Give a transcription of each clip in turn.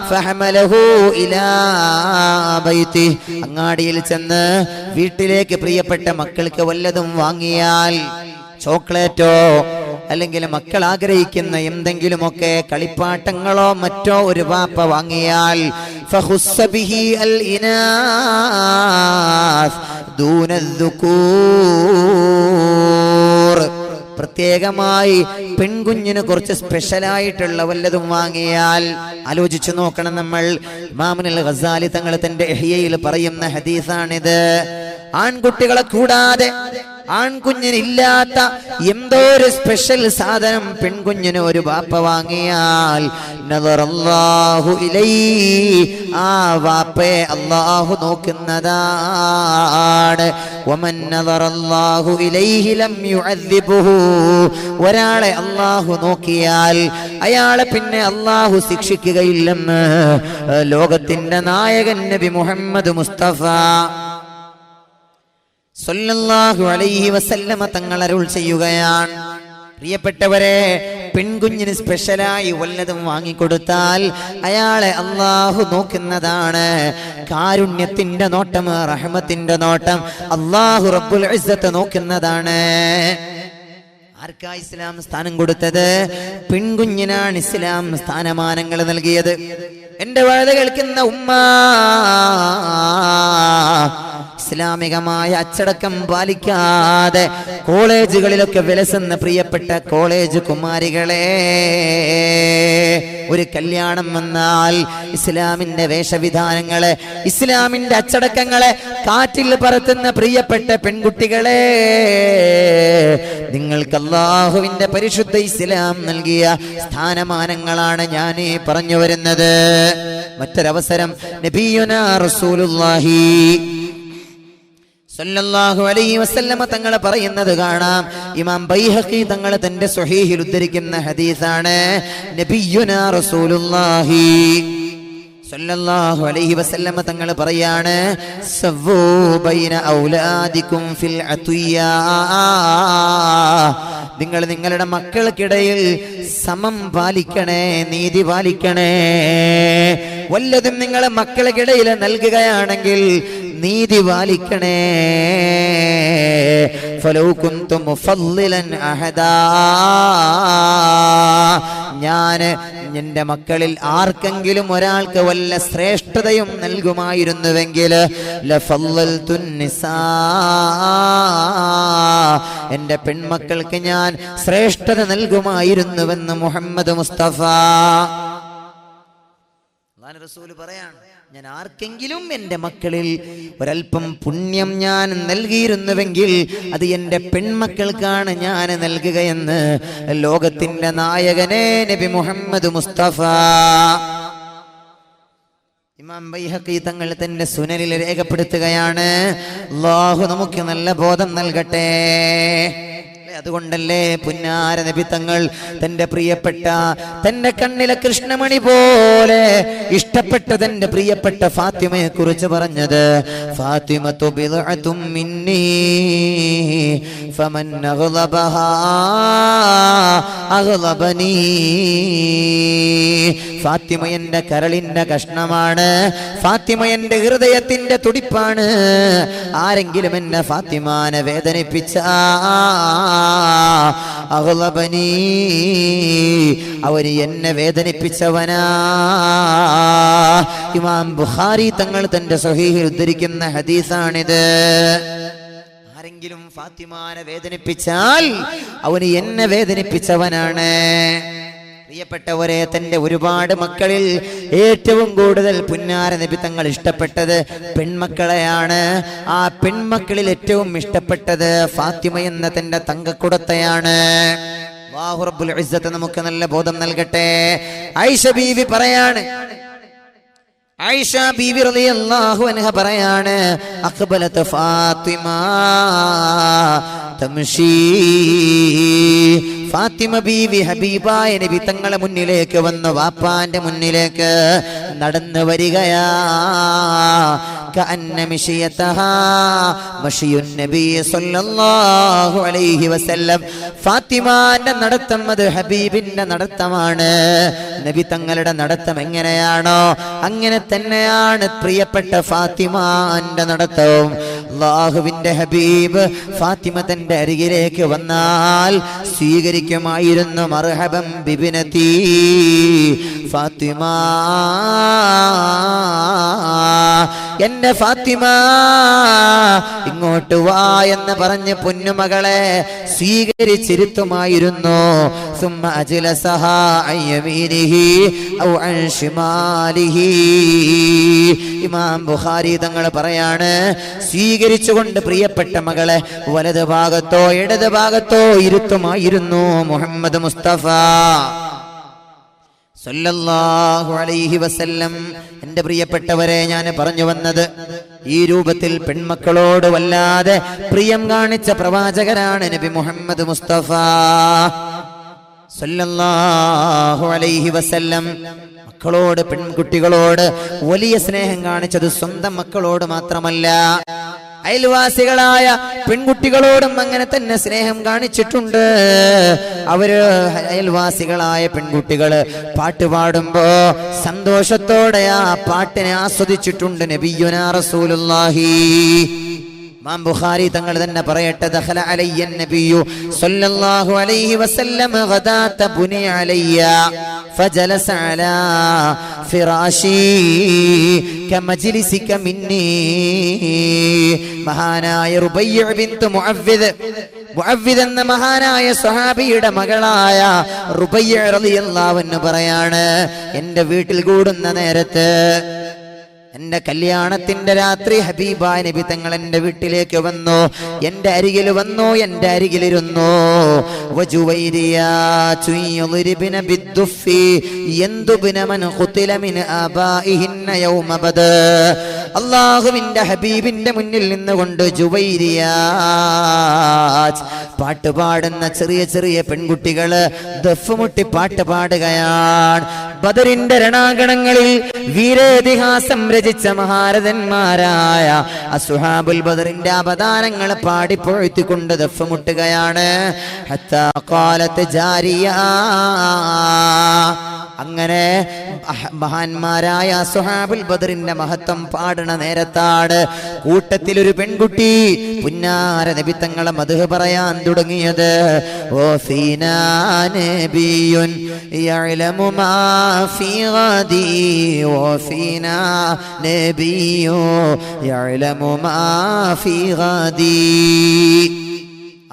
ഫഹമലഹു ഇലാ ബൈതി, അങ്ങാടിയിൽ ചെന്ന് വീട്ടിലേക്ക് പ്രിയപ്പെട്ട മക്കൾക്ക് വല്ലതും വാങ്ങിയാൽ, ചോക്ലേറ്റോ അല്ലെങ്കിൽ മക്കൾ ആഗ്രഹിക്കുന്ന എന്തെങ്കിലുമൊക്കെ കളിപ്പാട്ടങ്ങളോ മറ്റോ ഒരു വാപ്പ വാങ്ങിയാൽ ഫഖുസ്സ ബിഹി അൽ ഇനാസ് ദൂന ദുകൂർ, പ്രത്യേകമായി പെൺകുഞ്ഞിന് കുറച്ച് സ്പെഷ്യലായിട്ടുള്ള വല്ലതും വാങ്ങിയാൽ, ആലോചിച്ചു നോക്കണം നമ്മൾ. ഇമാമുൽ ഗസാലി തങ്ങൾ തന്റെ ഇഹ്യയിൽ പറയുന്ന ഹദീസാണിത്. ആൺകുട്ടികളെ കൂടാതെ ആൺകുഞ്ഞിനില്ലാത്ത എന്തോ ഒരു സ്പെഷ്യൽ സാധനം പെൺകുഞ്ഞിന് ഒരു ബാപ്പ വാങ്ങിയാൽ നദറല്ലാഹു ഇലൈഹി, ആ വാപ്പയെ അല്ലാഹു നോക്കുന്നതാണ്. വമൻ നദറല്ലാഹു ഇലൈഹി ലം യുഅദ്ദിബുഹു, ഒരാളെ അല്ലാഹു നോക്കിയാൽ അയാളെ പിന്നെ അല്ലാഹു ശിക്ഷിക്കുകയില്ലെന്ന് ലോകത്തിന്റെ നായകൻ നബി മുഹമ്മദ് മുസ്തഫ സല്ലല്ലാഹു അലൈഹി വസല്ലമ തങ്ങൾ അരുൾ ചെയ്യുകയാണ്. പ്രിയപ്പെട്ടവരെ, പെൺകുഞ്ഞിന് സ്പെഷ്യലായി വല്ലതും വാങ്ങിക്കൊടുത്താൽ അയാളെ അല്ലാഹു നോക്കുന്നതാണ്. കാരുണ്യത്തിന്റെ നോട്ടം, റഹ്മത്തിന്റെ നോട്ടം അല്ലാഹു റബ്ബുൽ ഇസ്സത്ത് നോക്കുന്നതാണ്. ആർക്കാ ഇസ്ലാം സ്ഥാനം കൊടുത്തത്? പെൺകുഞ്ഞിനാണ് ഇസ്ലാം സ്ഥാനമാനങ്ങൾ നൽകിയത്. എന്റെ വാഴ കേൾക്കുന്ന ഉമ്മ, ഇസ്ലാമികമായ അച്ചടക്കം പാലിക്കാതെ കോളേജുകളിലൊക്കെ വിലസുന്ന പ്രിയപ്പെട്ട കോളേജ് കുമാരികളെ, ഒരു കല്യാണം വന്നാൽ ഇസ്ലാമിന്റെ വേഷവിധാനങ്ങളെ, ഇസ്ലാമിന്റെ അച്ചടക്കങ്ങളെ കാറ്റിൽ പറത്തുന്ന പ്രിയപ്പെട്ട പെൺകുട്ടികളെ, നിങ്ങൾക്ക് അല്ലാഹുവിന്റെ പരിശുദ്ധ ഇസ്ലാം നൽകിയ സ്ഥാനമാനങ്ങളാണ് ഞാൻ പറഞ്ഞു വരുന്നത്. മറ്റൊരവസരം നബിയുനാ റസൂലുള്ളാഹി സല്ലല്ലാഹു അലൈഹി വസല്ലമ തങ്ങൾ പറയുന്നത് കാണാം. ഇമാം ബൈഹഖി തങ്ങൾ തന്റെ സ്വഹീഹിൽ ഉദ്ധരിക്കുന്ന ഹദീസാണ്. നബിയുനാ റസൂലുള്ളാഹി സല്ലല്ലാഹു അലൈഹി വസല്ലമ തങ്ങൾ പറയാണ്, സവ്വൂ ബൈന ഔലാദികും ഫിൽ അത്വിയാ, നിങ്ങൾ നിങ്ങളുടെ മക്കൾക്കിടയിൽ സമം പാലിക്കണേ, നീതി പാലിക്കണേ. വല്ലതും നിങ്ങളെ മക്കൾക്കിടയിൽ നൽകുകയാണെങ്കിൽ നീതി പാലിക്കണേ. ഫലൗ കുന്തു മുഫദ്ദിലൻ അഹദാ, ഞാൻ എന്റെ മക്കളിൽ ആർക്കെങ്കിലും ഒരാൾക്ക് വല്ല ശ്രേഷ്ഠതയും നൽകുമായിരുന്നുവെങ്കിൽ ലഫദ്ദൽതുൻ നിസാ, എന്റെ പെൺമക്കൾക്ക് ഞാൻ ശ്രേഷ്ഠത നൽകുമായിരുന്നുവെന്ന് മുഹമ്മദ് മുസ്തഫ റസൂൽ പറയാണ്. ഞാൻ ആർക്കെങ്കിലും എന്റെ മക്കളിൽ ഒരൽപ്പം പുണ്യം ഞാൻ നൽകിയിരുന്നുവെങ്കിൽ അത് എന്റെ പെൺമക്കൾക്കാണ് ഞാൻ നൽകുകയെന്ന് ലോകത്തിന്റെ നായകനെ നബി മുഹമ്മദ് മുസ്തഫ. ഇമാം ബൈഹഖി തങ്ങൾ തന്റെ സുനനിൽ രേഖപ്പെടുത്തുകയാണ്. അല്ലാഹു നമുക്ക് നല്ല ബോധം നൽകട്ടെ. അതുകൊണ്ടല്ലേ പുന്നാര നബി തങ്ങൾ തന്റെ പ്രിയപ്പെട്ട, തന്റെ കണ്ണിലെ കൃഷ്ണമണി പോലെ ഇഷ്ടപ്പെട്ട തന്റെ പ്രിയപ്പെട്ട ഫാത്തിമയെ കുറിച്ച് പറഞ്ഞത്, ഫാത്തിമതു ബിദ്അതും മിന്നീ ഫമൻ അഗ്ളബഹാ അഗ്ളബനീ, ഫാത്തിമ എന്റെ കരളിന്റെ കഷ്ണമാണ്, ഫാത്തിമ എന്റെ ഹൃദയത്തിന്റെ തുടിപ്പാണ്. ആരെങ്കിലും എന്നെ ഫാത്തിമാനെ വേദനിപ്പിച്ച അഗ്ളബനീ, അവര് എന്നെ വേദനിപ്പിച്ചവനാ. ഇമാം ബുഖാരി തങ്ങൾ തന്റെ സ്വഹീഹിൽ ഉദ്ധരിക്കുന്ന ഹദീസാണിത്. ആരെങ്കിലും ഫാത്തിമാനെ വേദനിപ്പിച്ചാൽ അവന് എന്നെ വേദനിപ്പിച്ചവനാണ്. പ്രിയപ്പെട്ടവരെ, തന്റെ ഒരുപാട് മക്കളിൽ ഏറ്റവും കൂടുതൽ പുന്നാര നബി തങ്ങൾ ഇഷ്ടപ്പെട്ടത് പെൺമക്കളെയാണ്. ആ പെൺമക്കളിൽ ഏറ്റവും ഇഷ്ടപ്പെട്ടത് ഫാത്തിമ എന്ന തന്റെ തങ്കക്കുടത്തെയാണ്. അല്ലാഹു റബ്ബുൽ ഇസ്സത്ത് നമുക്ക് നല്ല ബോധം നൽകട്ടെ. ആയിഷ ബീവി പറയാണ്, ആയിഷ ബീവി റളിയല്ലാഹു അൻഹ പറയാണ്, അഖ്ബലത ഫാത്തിമ തംശീ, ഫാത്തിമ ബീവി ഹബീബായ നബി തങ്ങളെ മുന്നിലേക്ക് വന്നു, വാപ്പാന്റെ മുന്നിലേക്ക് നടന്നു വരികയാ. കഅന്ന മിശിയതഹാ മശിയുൻ നബി സല്ലല്ലാഹു അലൈഹി വസല്ലം. ഫാത്തിമാന്റെ നടത്തം അത് ഹബീബിന്റെ നടത്തമാണ്. നബി തങ്ങളുടെ നടത്തം എങ്ങനെയാണോ അങ്ങനെ തന്നെയാണ് പ്രിയപ്പെട്ട ഫാത്തിമാന്റെ നടത്തവും. അല്ലാഹുവിന്റെ ഹബീബ് ഫാത്തിമ തന്റെ അരികിലേക്ക് വന്നാൽ സ്വീകരിക്കുമായിരുന്നു. മർഹബൻ ബിബിനതി ഫാത്തിമ, എന്റെ ഫാത്തിമ ഇങ്ങോട്ട് വാ എന്ന് പറഞ്ഞ് പൊന്നുമകളെ സ്വീകരിച്ചിരുത്തുമായിരുന്നു. സുമ്മ അജ്ലസഹാ അൻ യമീനിഹി ഔ അൻ ശിമാലിഹി. ഇമാം ബുഖാരി തങ്ങൾ പറയാണ്, സ്വീകരിച്ചുകൊണ്ട് പ്രിയപ്പെട്ട മകളെ വലത് ഭാഗത്തോ ഇടത് ഭാഗത്തോ ഇരുത്തുമായിരുന്നു മുഹമ്മദ് മുസ്തഫ സല്ലല്ലാഹു അലൈഹി വസല്ലം. എന്റെ പ്രിയപ്പെട്ടവരെ, ഞാൻ പറഞ്ഞു വന്നത് ഈ രൂപത്തിൽ പെൺമക്കളോട് വല്ലാതെ പ്രിയം കാണിച്ച പ്രവാചകരാണ് നബി മുഹമ്മദ് മുസ്തഫ സല്ലല്ലാഹു അലൈഹി വസല്ലം. മക്കളോട്, പെൺകുട്ടികളോട് വലിയ സ്നേഹം കാണിച്ചത് സ്വന്തം മക്കളോട് മാത്രമല്ല, അയൽവാസികളായ പെൺകുട്ടികളോടും അങ്ങനെ തന്നെ സ്നേഹം കാണിച്ചിട്ടുണ്ട്. അവര് അയൽവാസികളായ പെൺകുട്ടികള് പാട്ട് പാടുമ്പോ സന്തോഷത്തോടെ ആ പാട്ടിനെ ആസ്വദിച്ചിട്ടുണ്ട് നബിയുനാ റസൂലുള്ളാഹി. ഇമാം ബുഖാരി തങ്ങൾ തന്നെ പറയട്ടെ, ദഖല അലയ്യൻ നബിയു സല്ലല്ലാഹു അലൈഹി വസല്ലം ഗദാത ബുനി അലയ്യ ഫജലസ അലാ ഫിറാശി കമജ്ലിസിക മിന്നി. മഹാനായ റുബയ്യ ബിൻത് മുഅവ്വിദ് എന്ന മഹാനായ സ്വഹാബിയുടെ മകളായ റുബയ്യ റളിയല്ലാഹു അൻഹ പറയാണ്, എന്റെ വീട്ടിൽ കൂടുന്ന നേരത്ത്, എന്റെ കല്യാണത്തിന്റെ രാത്രി ഹബീബായ നബി തങ്ങൾ എന്റെ വീട്ടിലേക്ക് വന്നു, എന്റെ അരികിൽ വന്നു, എന്റെ അരികിലിരുന്നു. അല്ലാഹുവിന്റെ ഹബീബിന്റെ മുന്നിൽ നിന്നുകൊണ്ട് ജുവൈരിയാത്ത് പാട്ട് പാടുന്ന ചെറിയ ചെറിയ പെൺകുട്ടികള് ദഫ് മുട്ടി പാട്ട് പാടുകയാണ്. ബദറിന്റെ രണാങ്കണങ്ങളിൽ വീരേതിഹാസം രചിച്ച മഹാരഥന്മാരായ അസ്ഹാബുൽ ബദറിന്റെ അവതാരങ്ങൾ പാടിപ്പൊഴുത്തിക്കൊണ്ട് ദഫ് മുട്ടുകയാണ്. ഹത്താ ഖാലത്ത് ജാരിയ, അങ്ങനെ മഹാന്മാരായ അസ്ഹാബുൽ ബദറിന്റെ മഹത്വം പാടണ നേരത്താണ് കൂട്ടത്തിലൊരു പെൺകുട്ടി പുന്നാര നബി തങ്ങളെ മദ്ഹ് പറയാൻ തുടങ്ങിയത്. ഓ ഫീനാ നബിയുൻ യഅലമു മാ ഫീ ഗദി, ഓ ഫീനാ നബിയു യഅലമു മാ ഫീ ഗദി.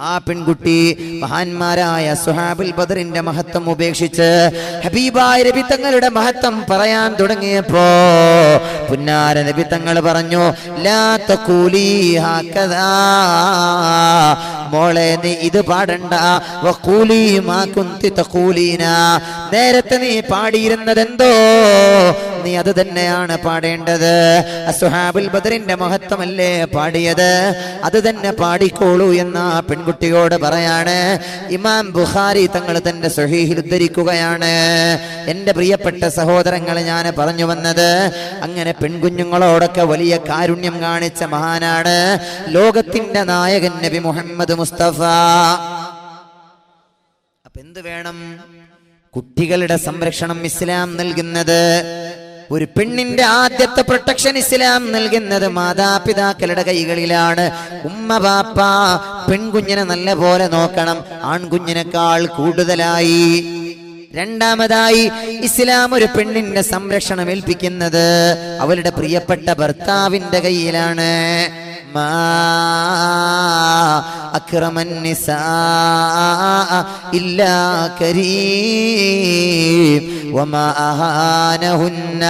ആ പെൺകുട്ടി മഹാന്മാരായ സുഹാബുൽ ബദറിന്റെ മഹത്വം ഉപേക്ഷിച്ച് ഹബീബായ നബി തങ്ങളുടെ മഹത്വം പറയാൻ തുടങ്ങിയപ്പോ പുന്നാര നബി തങ്ങൾ പറഞ്ഞു, ലാ തഖൂലി ഹകദാ, മോളെ നീ ഇത് പാടണ്ട. വഖൂലി മാ കുന്തി തഖൂലീന, നേരത്തെ നീ പാടിയിരുന്നതെന്തോ നീ അത് തന്നെയാണ് പാടേണ്ടത്. അസ്ഹാബുൽ ബദറിന്റെ മഹത്വമല്ലേ പാടിയത്, അത് തന്നെ പാടിക്കോളൂ എന്ന പെൺകുട്ടിയോട് പറയാണ്. ഇമാം ബുഖാരി തങ്ങൾ തന്റെ സ്വഹീഹിൽ ഉദ്ധരിക്കുകയാണ്. എന്റെ പ്രിയപ്പെട്ട സഹോദരങ്ങളെ, ഞാൻ പറഞ്ഞു വന്നത്, അങ്ങനെ പെൺകുഞ്ഞുങ്ങളോടൊക്കെ വലിയ കാരുണ്യം കാണിച്ച മഹാനാണ് ലോകത്തിന്റെ നായകൻ നബി മുഹമ്മദ് മുസ്തഫ. അപ്പൊ എന്ത് വേണം? കുട്ടികളുടെ സംരക്ഷണം ഇസ്ലാം നൽകുന്നത്, ഒരു പെണ്ണിന്റെ ആദ്യത്തെ പ്രൊട്ടക്ഷൻ ഇസ്ലാം നൽകുന്നത് മാതാപിതാക്കളുടെ കൈകളിലാണ്. ഉമ്മ ബാപ്പ പെൺകുഞ്ഞിനെ നല്ല പോലെ നോക്കണം, ആൺകുഞ്ഞിനേക്കാൾ കൂടുതലായി. രണ്ടാമതായി ഇസ്ലാം ഒരു പെണ്ണിന്റെ സംരക്ഷണം ഏൽപ്പിക്കുന്നത് അവളുടെ പ്രിയപ്പെട്ട ഭർത്താവിന്റെ കയ്യിലാണ്. മാ അക്രമൻ നിസാ ഇല്ലാ കരീം വമാ അഹാനഹുന്ന